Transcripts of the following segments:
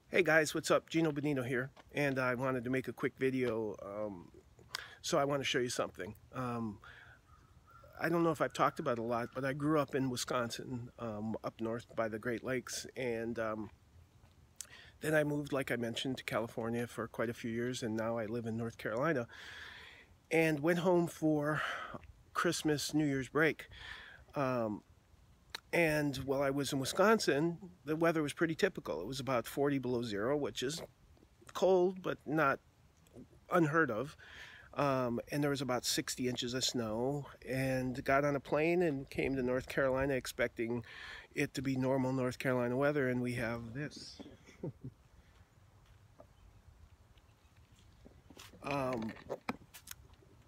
Hey guys, what's up? Gino Benito here, and I wanted to make a quick video. So I want to show you something. I don't know if I've talked about it a lot, but I grew up in Wisconsin, up north by the Great Lakes, and then I moved, like I mentioned, to California for quite a few years, and now I live in North Carolina, and went home for Christmas, New Year's break. And while I was in Wisconsin, the weather was pretty typical. It was about 40 below zero, which is cold, but not unheard of. And there was about 60 inches of snow, and got on a plane and came to North Carolina expecting it to be normal North Carolina weather, and we have this. Um,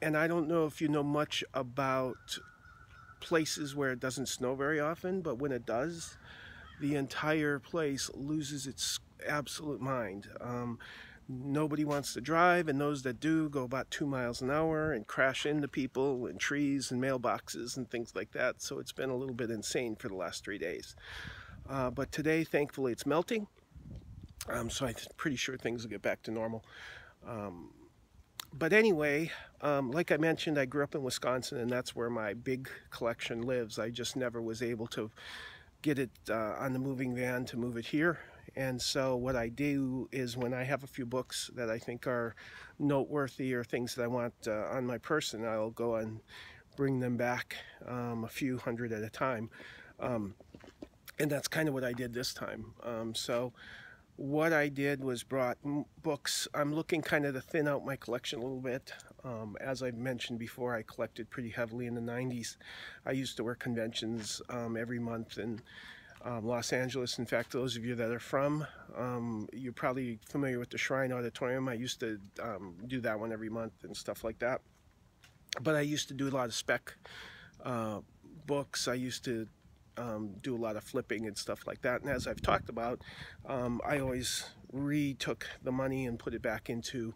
and I don't know if you know much about places where it doesn't snow very often, but when it does, the entire place loses its absolute mind. Nobody wants to drive, and those that do go about 2 miles an hour and crash into people and trees and mailboxes and things like that. So it's been a little bit insane for the last 3 days. But today, thankfully, it's melting. So I'm pretty sure things will get back to normal. But anyway, like I mentioned, I grew up in Wisconsin, and that's where my big collection lives. I just never was able to get it on the moving van to move it here. And so what I do is, when I have a few books that I think are noteworthy or things that I want on my person, I'll go and bring them back, a few hundred at a time. And that's kind of what I did this time. So what I did was brought books. I'm looking kind of to thin out my collection a little bit. As I've mentioned before, I collected pretty heavily in the 90s. I used to work conventions every month in Los Angeles. In fact, those of you that are from, you're probably familiar with the Shrine Auditorium. I used to do that one every month and stuff like that. But I used to do a lot of spec books. I used to do a lot of flipping and stuff like that. And as I've talked about, I always retook the money and put it back into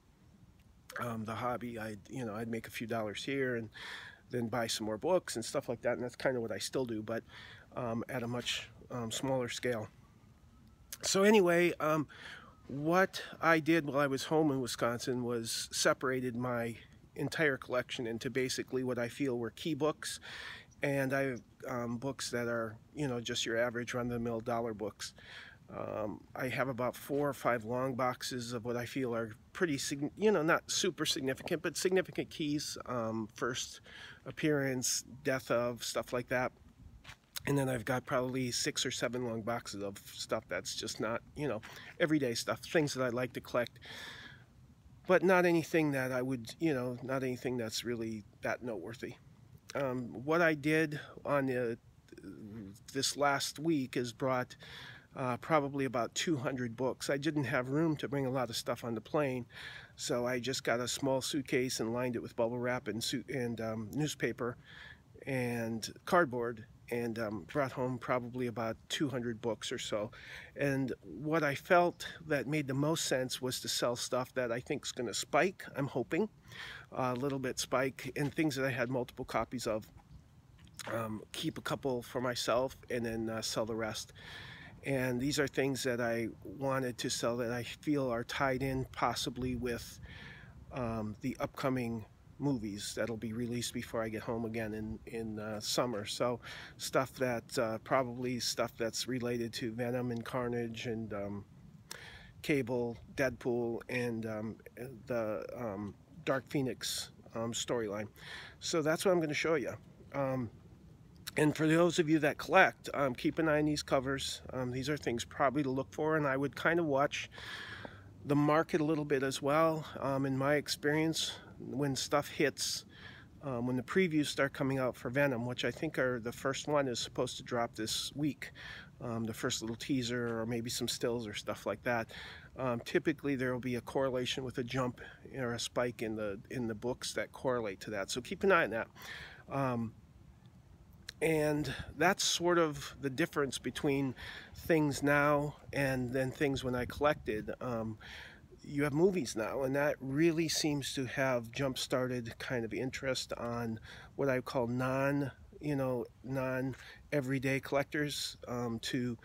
the hobby. I'd make a few dollars here and then buy some more books and stuff like that. And that's kind of what I still do, but at a much smaller scale. So anyway, what I did while I was home in Wisconsin was separated my entire collection into basically what I feel were key books, and I have books that are, just your average run-of-the-mill dollar books. I have about 4 or 5 long boxes of what I feel are pretty, not super significant, but significant keys. First appearance, death of, stuff like that. And then I've got probably 6 or 7 long boxes of stuff that's just not, everyday stuff, things that I like to collect, but not anything that I would, not anything that's really that noteworthy. What I did on this last week is brought probably about 200 books. I didn't have room to bring a lot of stuff on the plane, so I just got a small suitcase and lined it with bubble wrap and newspaper and cardboard, and brought home probably about 200 books or so. And what I felt that made the most sense was to sell stuff that I think is going to spike, I'm hoping, a little bit spike, and things that I had multiple copies of. Keep a couple for myself and then sell the rest. And these are things that I wanted to sell that I feel are tied in possibly with the upcoming movies that'll be released before I get home again in summer. So stuff that probably stuff that's related to Venom and Carnage and Cable, Deadpool, and the Dark Phoenix storyline. So that's what I'm going to show you. And for those of you that collect, keep an eye on these covers. These are things probably to look for, and I would kind of watch the market a little bit as well. In my experience, when stuff hits, when the previews start coming out for Venom, which I think are the first one is supposed to drop this week, the first little teaser or maybe some stills or stuff like that, typically there will be a correlation with a jump or a spike in the books that correlate to that. So keep an eye on that. And that's sort of the difference between things now and then things when I collected. You have movies now, and that really seems to have jump-started kind of interest on what I call non-everyday collectors to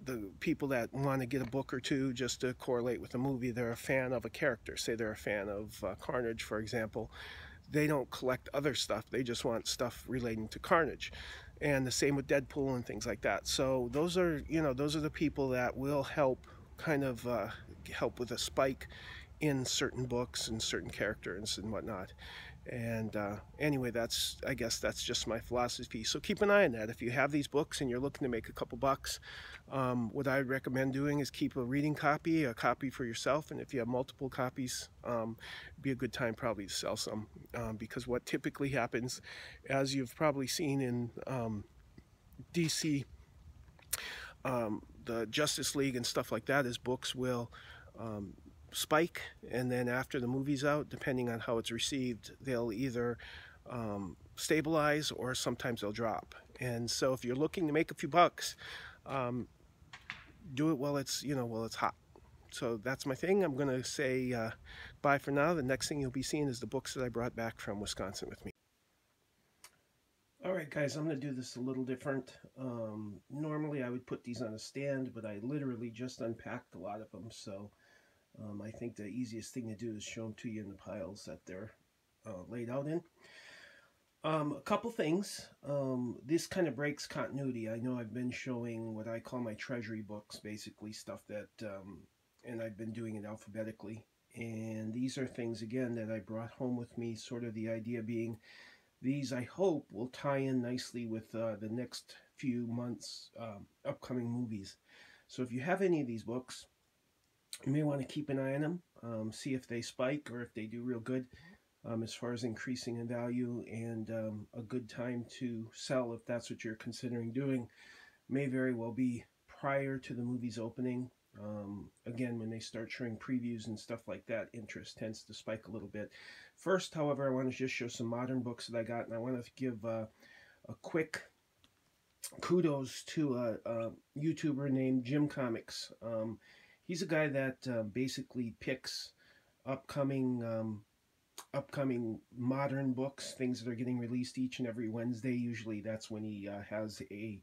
the people that want to get a book or two just to correlate with a movie. They're a fan of a character. Say they're a fan of Carnage, for example. They don't collect other stuff. They just want stuff relating to Carnage. And the same with Deadpool and things like that. So those are, those are the people that will help kind of help with a spike in certain books and certain characters and whatnot. And anyway, I guess that's just my philosophy. So keep an eye on that. If you have these books and you're looking to make a couple bucks, what I recommend doing is keep a reading copy, a copy for yourself. And if you have multiple copies, it'd be a good time probably to sell some. Because what typically happens, as you've probably seen in DC, the Justice League and stuff like that, is books will spike, and then after the movie's out, depending on how it's received, they'll either stabilize or sometimes they'll drop. And so if you're looking to make a few bucks, do it while it's while it's hot. So that's my thing. I'm gonna say bye for now. The next thing you'll be seeing is the books that I brought back from Wisconsin with me. Alright guys, I'm going to do this a little different. Normally I would put these on a stand, but I literally just unpacked a lot of them, so I think the easiest thing to do is show them to you in the piles that they're laid out in. A couple things. This kind of breaks continuity. I know I've been showing what I call my treasury books, basically stuff that, and I've been doing it alphabetically. And these are things, again, that I brought home with me, sort of the idea being these, I hope, will tie in nicely with the next few months' upcoming movies. So if you have any of these books, you may want to keep an eye on them, see if they spike or if they do real good as far as increasing in value, and a good time to sell if that's what you're considering doing may very well be prior to the movie's opening. Again, when they start showing previews and stuff like that, interest tends to spike a little bit. First, however, I want to just show some modern books that I got, and I want to give a quick kudos to a YouTuber named Jim Comics. He's a guy that basically picks upcoming modern books, things that are getting released each and every Wednesday. Usually that's when he has a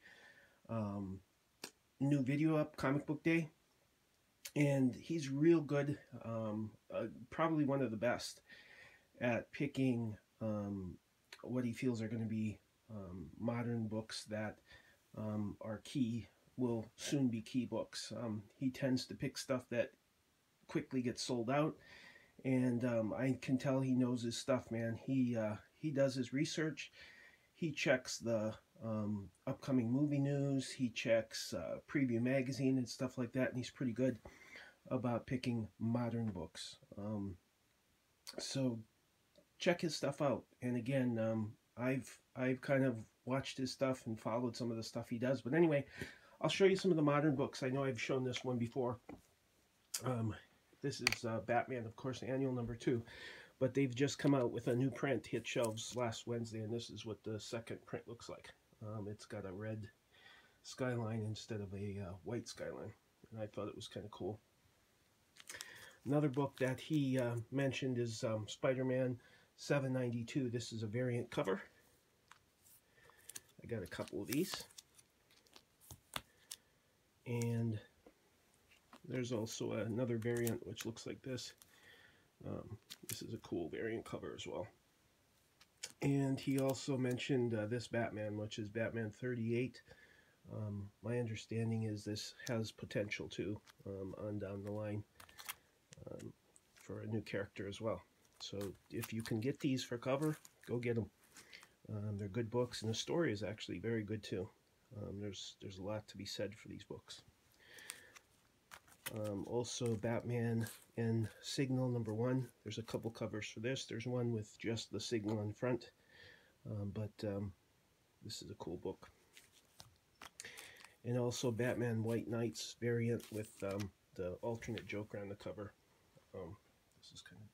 new video up, Comic Book Day. And he's real good, probably one of the best at picking what he feels are going to be modern books that are key, will soon be key books. He tends to pick stuff that quickly gets sold out, and I can tell he knows his stuff, man. He does his research. He checks the upcoming movie news. He checks Preview Magazine and stuff like that, and he's pretty good about picking modern books. So check his stuff out. And again, I've kind of watched his stuff and followed some of the stuff he does. But anyway, I'll show you some of the modern books. I know I've shown this one before. This is Batman, of course, annual number 2. But they've just come out with a new print, hit shelves last Wednesday, and this is what the second print looks like. It's got a red skyline instead of a white skyline, and I thought it was kind of cool. Another book that he mentioned is SpiderMan 792. This is a variant cover. I got a couple of these. And there's also another variant which looks like this. This is a cool variant cover as well. And he also mentioned this Batman, which is Batman 38. My understanding is this has potential too on down the line for a new character as well. So if you can get these for cover, go get them. They're good books, and the story is actually very good too. There's a lot to be said for these books. Also Batman and Signal number 1. There's a couple covers for this. There's one with just the Signal in front, but this is a cool book. And also Batman White Knights variant with the alternate Joker on the cover. This is kind of...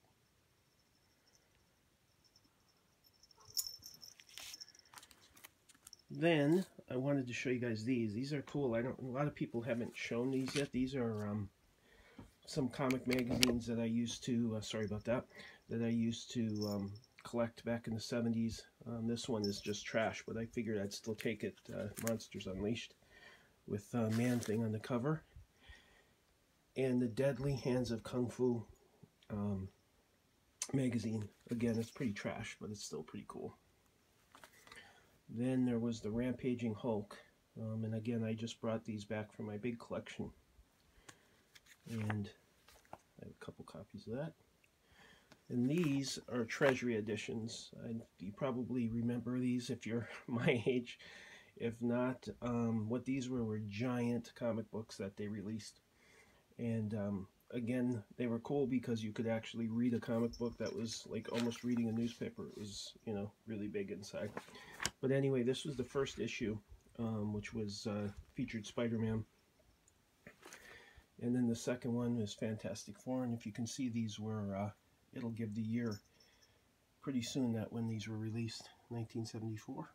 Then I wanted to show you guys these. These are cool. A lot of people haven't shown these yet. These are some comic magazines that I used to, sorry about that, that I used to collect back in the 70s. This one is just trash, but I figured I'd still take it. Monsters Unleashed. with Man-Thing on the cover. And the Deadly Hands of Kung Fu magazine. Again, it's pretty trash, but it's still pretty cool. Then there was the Rampaging Hulk. And again, I just brought these back from my big collection. And I have a couple copies of that. And these are Treasury editions. You probably remember these if you're my age. If not, what these were giant comic books that they released. And again, they were cool because you could actually read a comic book that was like almost reading a newspaper. It was, you know, really big inside. But anyway, this was the first issue, which was featured Spider-Man. And then the second one is Fantastic Four. And if you can see, these were, it'll give the year pretty soon that when these were released, 1974.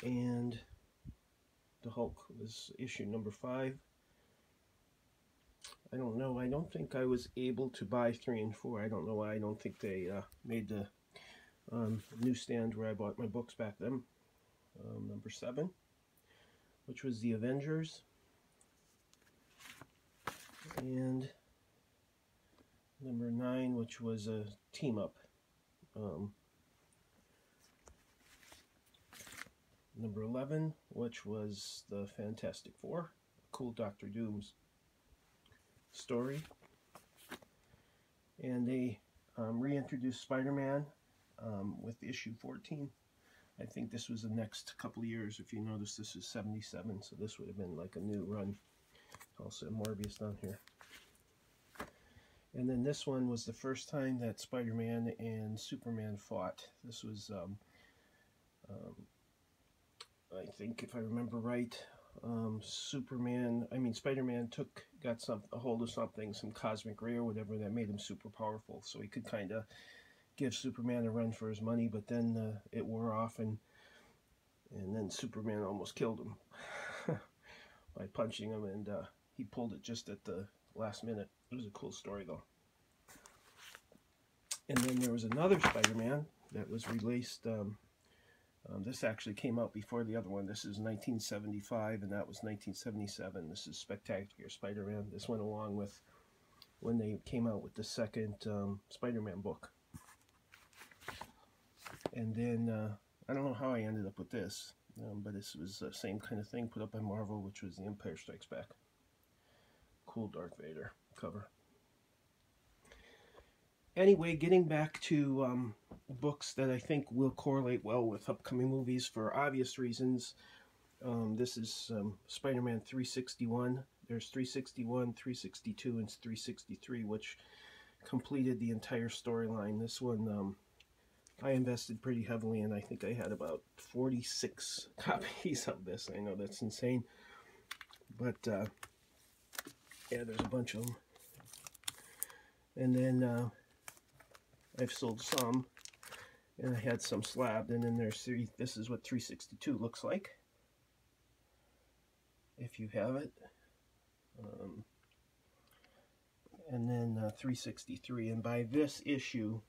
And the Hulk was issue number 5. I don't know. I don't think I was able to buy 3 and 4. I don't know why. I don't think they made the newsstand where I bought my books back then. Number 7, which was the Avengers. And number 9, which was a team-up. Number 11, which was the Fantastic Four, cool Dr. Doom's story. And they reintroduced Spider-Man with issue 14. I think this was the next couple of years. If you notice, this is 77, so this would have been like a new run. Also Morbius down here. And then this one was the first time that Spider-Man and Superman fought. This was, I think if I remember right, Spider-Man got a hold of something, some cosmic ray or whatever, that made him super powerful. So he could kind of give Superman a run for his money, but then it wore off, and then Superman almost killed him by punching him, and he pulled it just at the last minute. It was a cool story, though. And then there was another Spider-Man that was released. This actually came out before the other one. This is 1975, and that was 1977. This is Spectacular Spider-Man. This went along with when they came out with the second Spider-Man book. And then, I don't know how I ended up with this, but this was the same kind of thing put up by Marvel, which was The Empire Strikes Back. Cool Darth Vader cover. Anyway, getting back to books that I think will correlate well with upcoming movies for obvious reasons. This is Spider-Man 361. There's 361, 362, and 363, which completed the entire storyline. This one I invested pretty heavily in. I think I had about 46 copies of this. I know that's insane. But, yeah, there's a bunch of them. And then I've sold some, and I had some slabbed, and then there's this is what 362 looks like, if you have it. And then 363, and by this issue,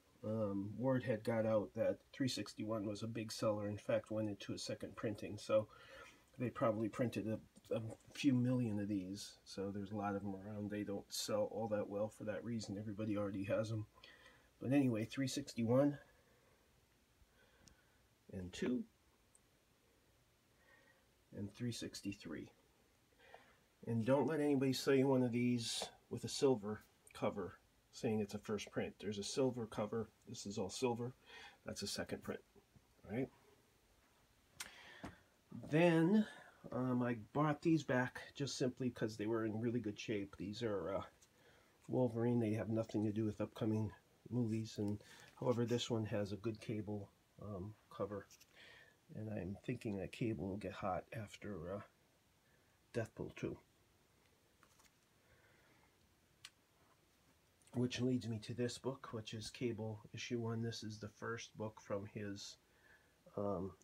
word had got out that 361 was a big seller. In fact, went into a second printing, so they probably printed a few million of these, so there's a lot of them around. They don't sell all that well for that reason. Everybody already has them. But anyway, 361 and 2 and 363. And don't let anybody sell you one of these with a silver cover saying it's a first print. There's a silver cover. This is all silver. That's a second print. All right. Then I bought these back just simply because they were in really good shape. These are Wolverine. They have nothing to do with upcoming movies, and however, this one has a good Cable cover, and I'm thinking that Cable will get hot after Deathpool 2. Which leads me to this book, which is Cable issue 1. This is the first book from his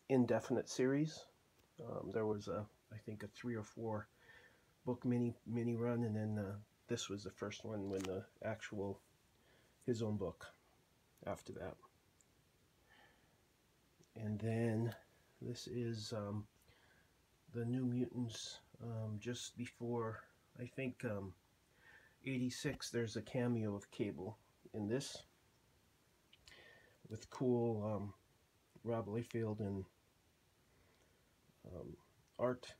indefinite series. There was I think a 3 or 4 book mini run, and then this was the first one when the his own book after that. And then this is the New Mutants, just before, I think, 86. There's a cameo of Cable in this with cool Rob Liefeld and art.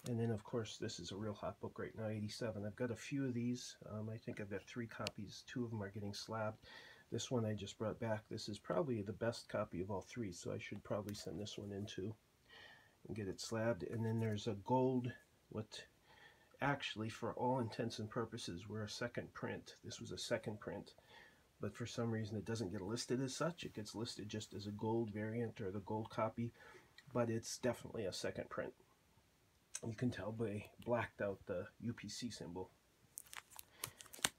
And then, of course, this is a real hot book right now, 87. I've got a few of these. I think I've got 3 copies. 2 of them are getting slabbed. This one I just brought back. This is probably the best copy of all 3, so I should probably send this one in too and get it slabbed. And then there's a gold, what actually, for all intents and purposes, were a second print. This was a second print, but for some reason it doesn't get listed as such. It gets listed just as a gold variant or the gold copy, but it's definitely a second print. You can tell they blacked out the UPC symbol.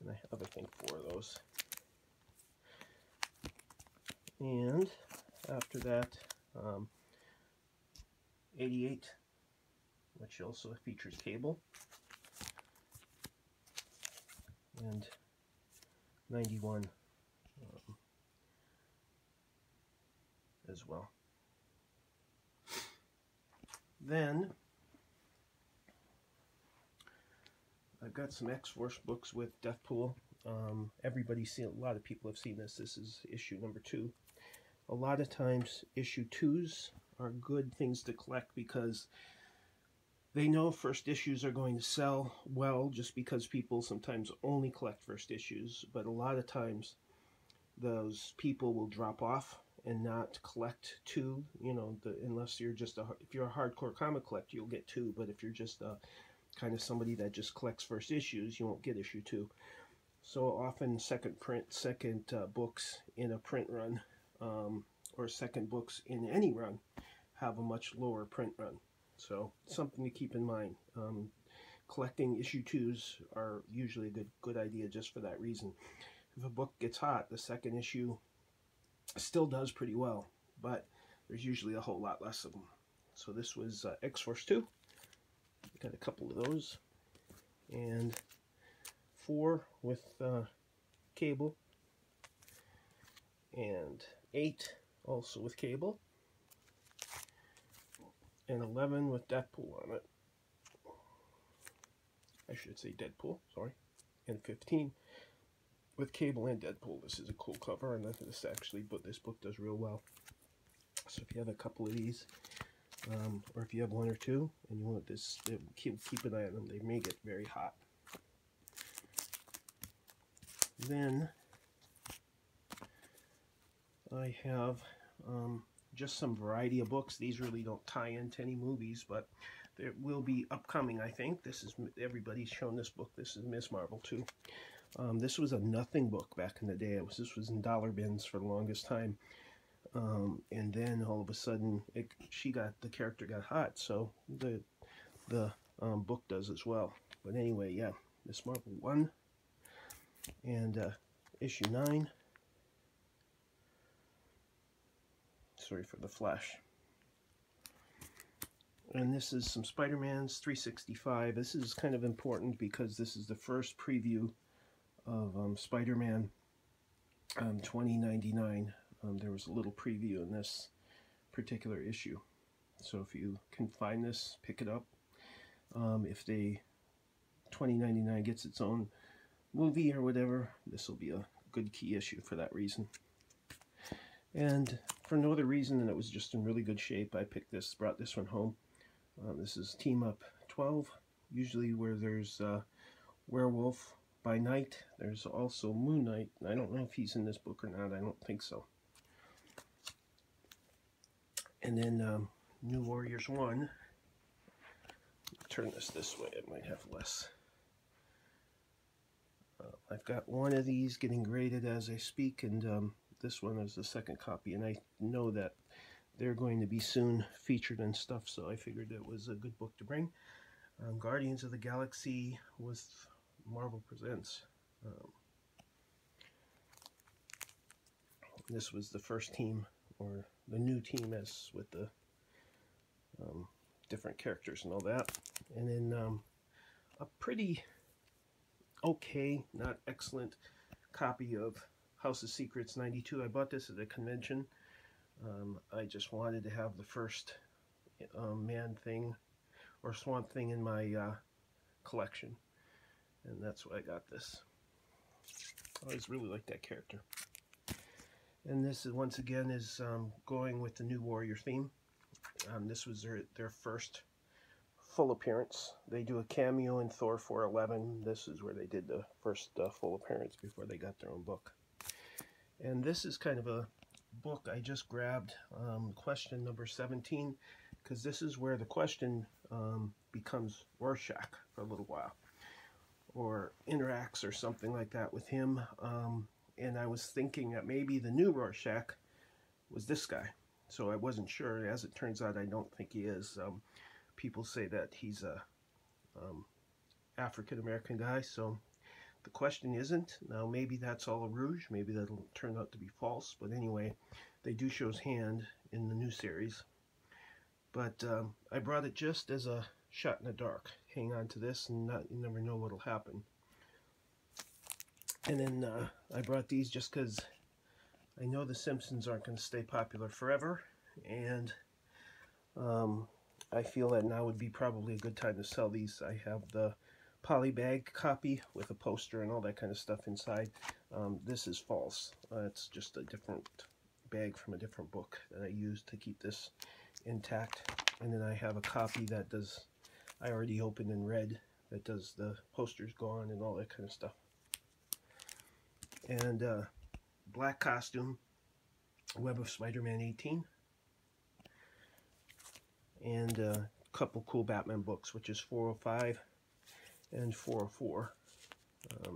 And I have, I think, 4 of those. And after that, 88, which also features Cable. And 91 as well. Then I've got some X-Force books with Deathpool. Everybody's seen, a lot of people have seen this. This is issue number 2. A lot of times issue 2s are good things to collect because they know first issues are going to sell well, just because people sometimes only collect first issues, but a lot of times those people will drop off and not collect 2, you know, unless you're just if you're a hardcore comic collector, you'll get 2, but if you're just kind of somebody that just collects first issues, you won't get issue 2. So often second books in a print run, or second books in any run, have a much lower print run. So something to keep in mind. Collecting issue 2s are usually a good idea just for that reason. If a book gets hot, the second issue still does pretty well, but there's usually a whole lot less of them. So this was X-Force 2. Got a couple of those, and 4 with Cable, and 8 also with Cable, and 11 with Deadpool on it. I should say Deadpool, sorry. And 15 with Cable and Deadpool. This is a cool cover, and this actually, but this book does real well. So if you have a couple of these, or if you have 1 or 2 and you want this, keep an eye on them. They may get very hot. Then I have just some variety of books. These really don't tie into any movies, but there will be upcoming, I think. This is, everybody's shown this book. This is Ms. Marvel too. This was a nothing book back in the day. This was in dollar bins for the longest time. And then all of a sudden, the character got hot, so the book does as well. But anyway, yeah, Ms. Marvel 1 and issue 9. Sorry for the flash. And this is some Spider-Man's 365. This is kind of important because this is the first preview of Spider-Man 2099. There was a little preview in this particular issue. So if you can find this, pick it up. If 2099 gets its own movie or whatever, this will be a good key issue for that reason. And for no other reason than it was just in really good shape, I brought this one home. This is Team Up 12, usually where there's Werewolf by Night. There's also Moon Knight. I don't know if he's in this book or not. I don't think so. And then New Warriors 1. Turn this way. It might have less. I've got one of these getting graded as I speak, and this one is the second copy, and I know that they're going to be soon featured and stuff, so I figured it was a good book to bring. Guardians of the Galaxy with Marvel Presents. This was the first team, or the new team, as with the different characters and all that. And then a pretty okay, not excellent, copy of House of Secrets '92. I bought this at a convention. I just wanted to have the first Man Thing or Swamp Thing in my collection, and that's why I got this. I always really liked that character. And this is, once again, is going with the New Warrior theme. This was their first full appearance. They do a cameo in Thor 411. This is where they did the first full appearance before they got their own book. And this is kind of a book I just grabbed, question number 17, because this is where the Question becomes Rorschach for a little while, or interacts or something like that with him. And I was thinking that maybe the new Rorschach was this guy, so I wasn't sure. As it turns out, I don't think he is. People say that he's a African-American guy, so the Question isn't. Now maybe that's all a rouge, maybe that'll turn out to be false, but anyway, they do show his hand in the new series. But I brought it just as a shot in the dark. Hang on to this, and you never know what'll happen. And then I brought these just because I know the Simpsons aren't going to stay popular forever, and I feel that now would be probably a good time to sell these. I have the polybag copy with a poster and all that kind of stuff inside. This is false. It's just a different bag from a different book that I used to keep this intact. And then I have a copy that does, I already opened and read, that does the posters gone and all that kind of stuff. And black costume, Web of Spider-Man 18. And a couple cool Batman books, which is 405 and 404.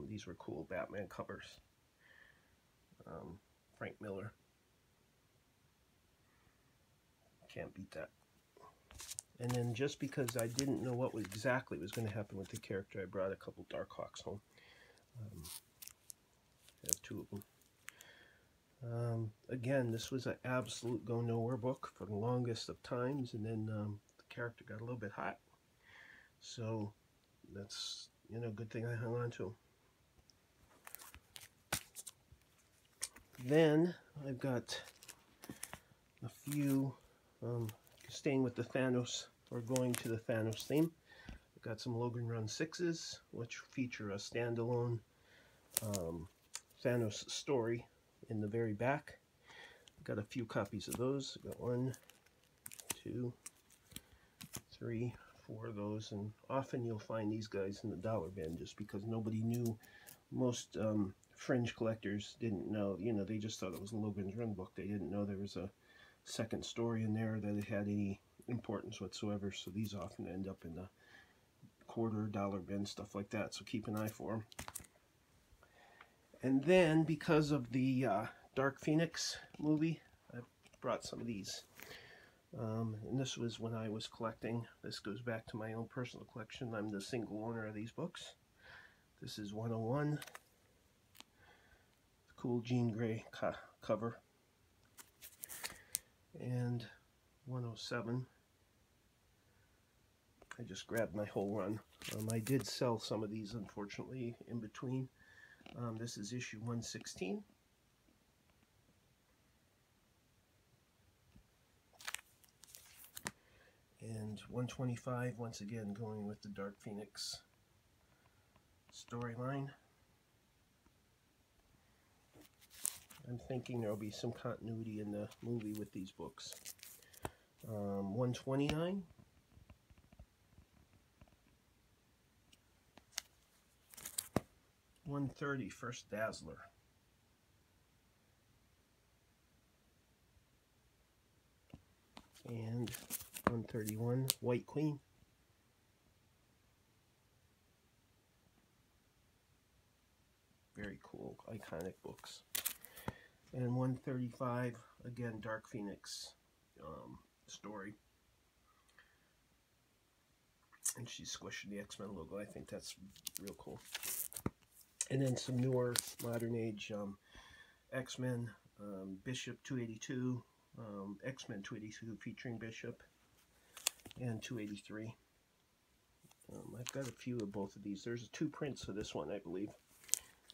These were cool Batman covers. Frank Miller. Can't beat that. And then just because I didn't know what exactly was going to happen with the character, I brought a couple Darkhawks home. I have two of them. Again, this was an absolute go-nowhere book for the longest of times, and then the character got a little bit hot. So that's, you know, good thing I hung on to. Then I've got a few, staying with the Thanos, or going to the Thanos theme. I've got some Logan Run 6s, which feature a standalone Thanos story in the very back. I've got a few copies of those. I've got 1, 2, 3, 4 of those, and often you'll find these guys in the dollar bin just because nobody knew. Most fringe collectors didn't know, you know, they just thought it was a Logan's Run book. They didn't know there was a second story in there that it had any importance whatsoever, so these often end up in the quarter, dollar bin, stuff like that, so keep an eye for them. And then, because of the Dark Phoenix movie, I brought some of these. And this was when I was collecting. This goes back to my own personal collection. I'm the single owner of these books. This is 101. Cool Jean Grey cover. And 107. I just grabbed my whole run. I did sell some of these, unfortunately, in between. This is issue 116. And 125, once again, going with the Dark Phoenix storyline. I'm thinking there will be some continuity in the movie with these books. 129. $130, First Dazzler. And 131, White Queen. Very cool, iconic books. And 135, again, Dark Phoenix story. And she's squishing the X-Men logo. I think that's real cool. And then some newer modern age X-Men, Bishop 282, X-Men 282 featuring Bishop, and 283. I've got a few of both of these. There's 2 prints of this one, I believe.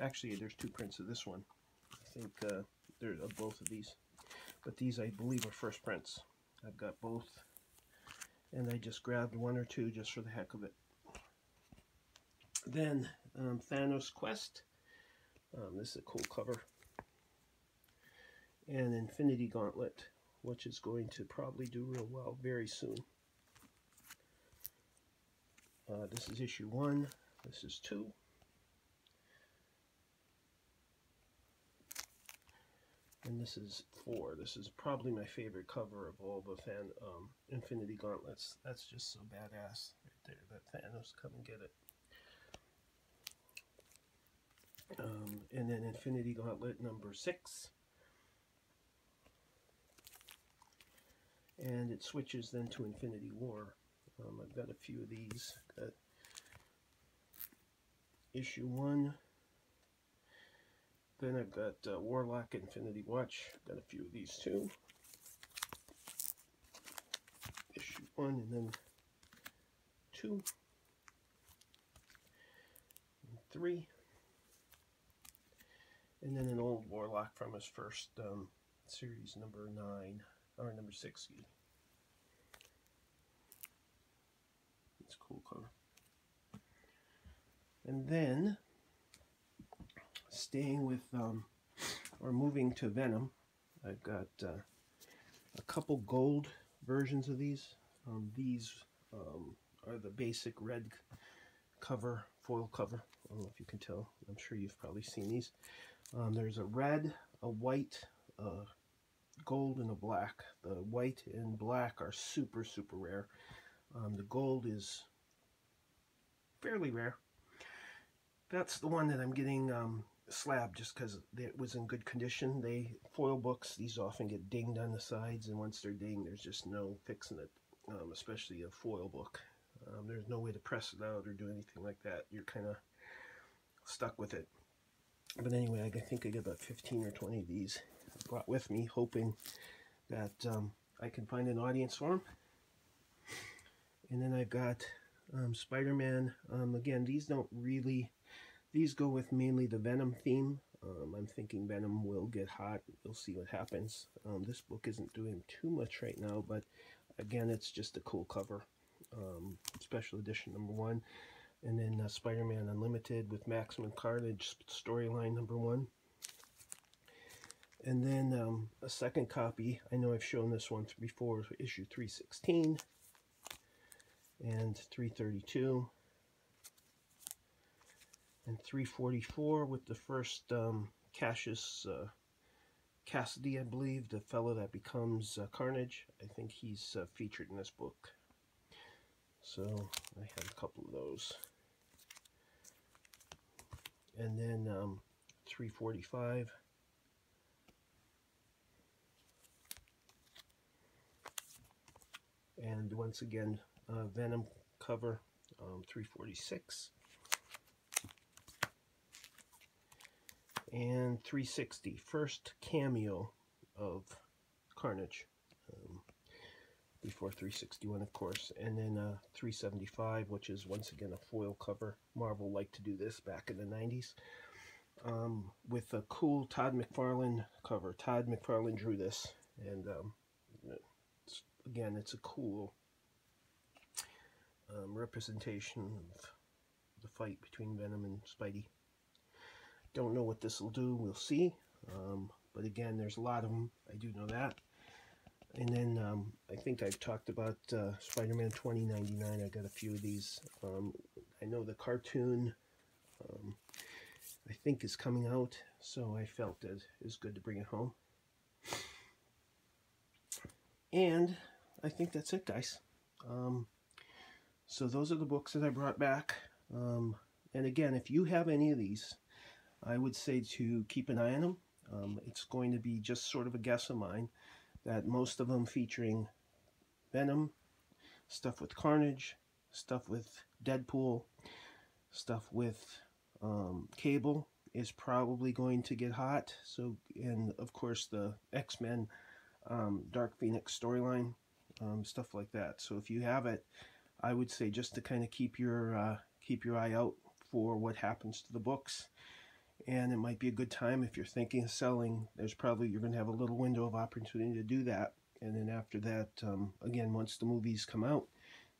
Actually, there's 2 prints of this one. I think there's of both of these. but these I believe are first prints. I've got both, and I just grabbed one or two just for the heck of it. Then Thanos Quest. This is a cool cover. And Infinity Gauntlet, which is going to probably do real well very soon. This is issue 1. This is 2. And this is 4. This is probably my favorite cover of all the Infinity Gauntlets. That's just so badass right there. That Thanos, come and get it. And then Infinity Gauntlet number 6. And it switches then to Infinity War. I've got a few of these. Got issue 1. Then I've got Warlock Infinity Watch. Got a few of these too. Issue 1 and then 2. And 3. And then an old Warlock from his first series, number 9. Or number 6, excuse me. It's a cool cover. And then, staying with, or moving to Venom, I've got a couple gold versions of these. These are the basic red cover, foil cover. I don't know if you can tell. I'm sure you've probably seen these. There's a red, a white, gold, and a black. The white and black are super, super rare. The gold is fairly rare. That's the one that I'm getting slabbed just because it was in good condition. Foil books, these often get dinged on the sides, and once they're dinged, there's just no fixing it, especially a foil book. There's no way to press it out or do anything like that. You're kind of stuck with it. But anyway, I think I got about 15 or 20 of these I brought with me, hoping that I can find an audience for them. And then I've got SpiderMan. Again, these don't really, these go with mainly the Venom theme. I'm thinking Venom will get hot. We'll see what happens. This book isn't doing too much right now, but again, it's just a cool cover. Special edition number 1. And then Spider-Man Unlimited with Maximum Carnage storyline number 1. And then a second copy. I know I've shown this one before, issue 316 and 332 and 344 with the first Cassius Cassidy, I believe, the fellow that becomes Carnage. I think he's featured in this book. So I have a couple of those. And then 345. And once again, Venom cover, 346. And 360, first cameo of Carnage. Before 361, of course. And then 375, which is once again a foil cover. Marvel liked to do this back in the 90s. With a cool Todd McFarlane cover. Todd McFarlane drew this. And again, it's a cool representation of the fight between Venom and Spidey. Don't know what this will do. We'll see. But again, there's a lot of them. I do know that. And then I think I've talked about Spider-Man 2099. I got a few of these. I know the cartoon I think is coming out, so I felt that it was good to bring it home. And I think that's it, guys. So those are the books that I brought back. And again, if you have any of these, I would say to keep an eye on them. It's going to be just sort of a guess of mine that most of them featuring Venom, stuff with Carnage, stuff with Deadpool, stuff with Cable is probably going to get hot. So, and of course the X-Men Dark Phoenix storyline, stuff like that. So if you have it, I would say just to kind of keep your eye out for what happens to the books. and it might be a good time if you're thinking of selling. You're going to have a little window of opportunity to do that, and then after that, again, once the movies come out,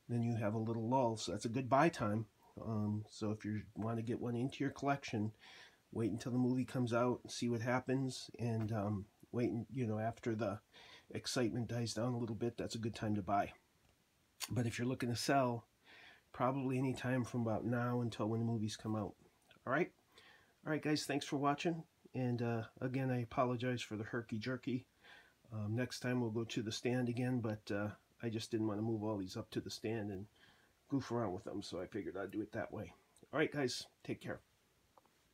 then you have a little lull. So that's a good buy time. So if you want to get one into your collection, wait until the movie comes out and see what happens, and wait, after the excitement dies down a little bit, that's a good time to buy. But if you're looking to sell, probably any time from about now until when the movies come out. All right? All right, guys, thanks for watching. And again, I apologize for the herky-jerky. Next time we'll go to the stand again, but I just didn't want to move all these up to the stand and goof around with them, so I figured I'd do it that way. All right, guys, take care.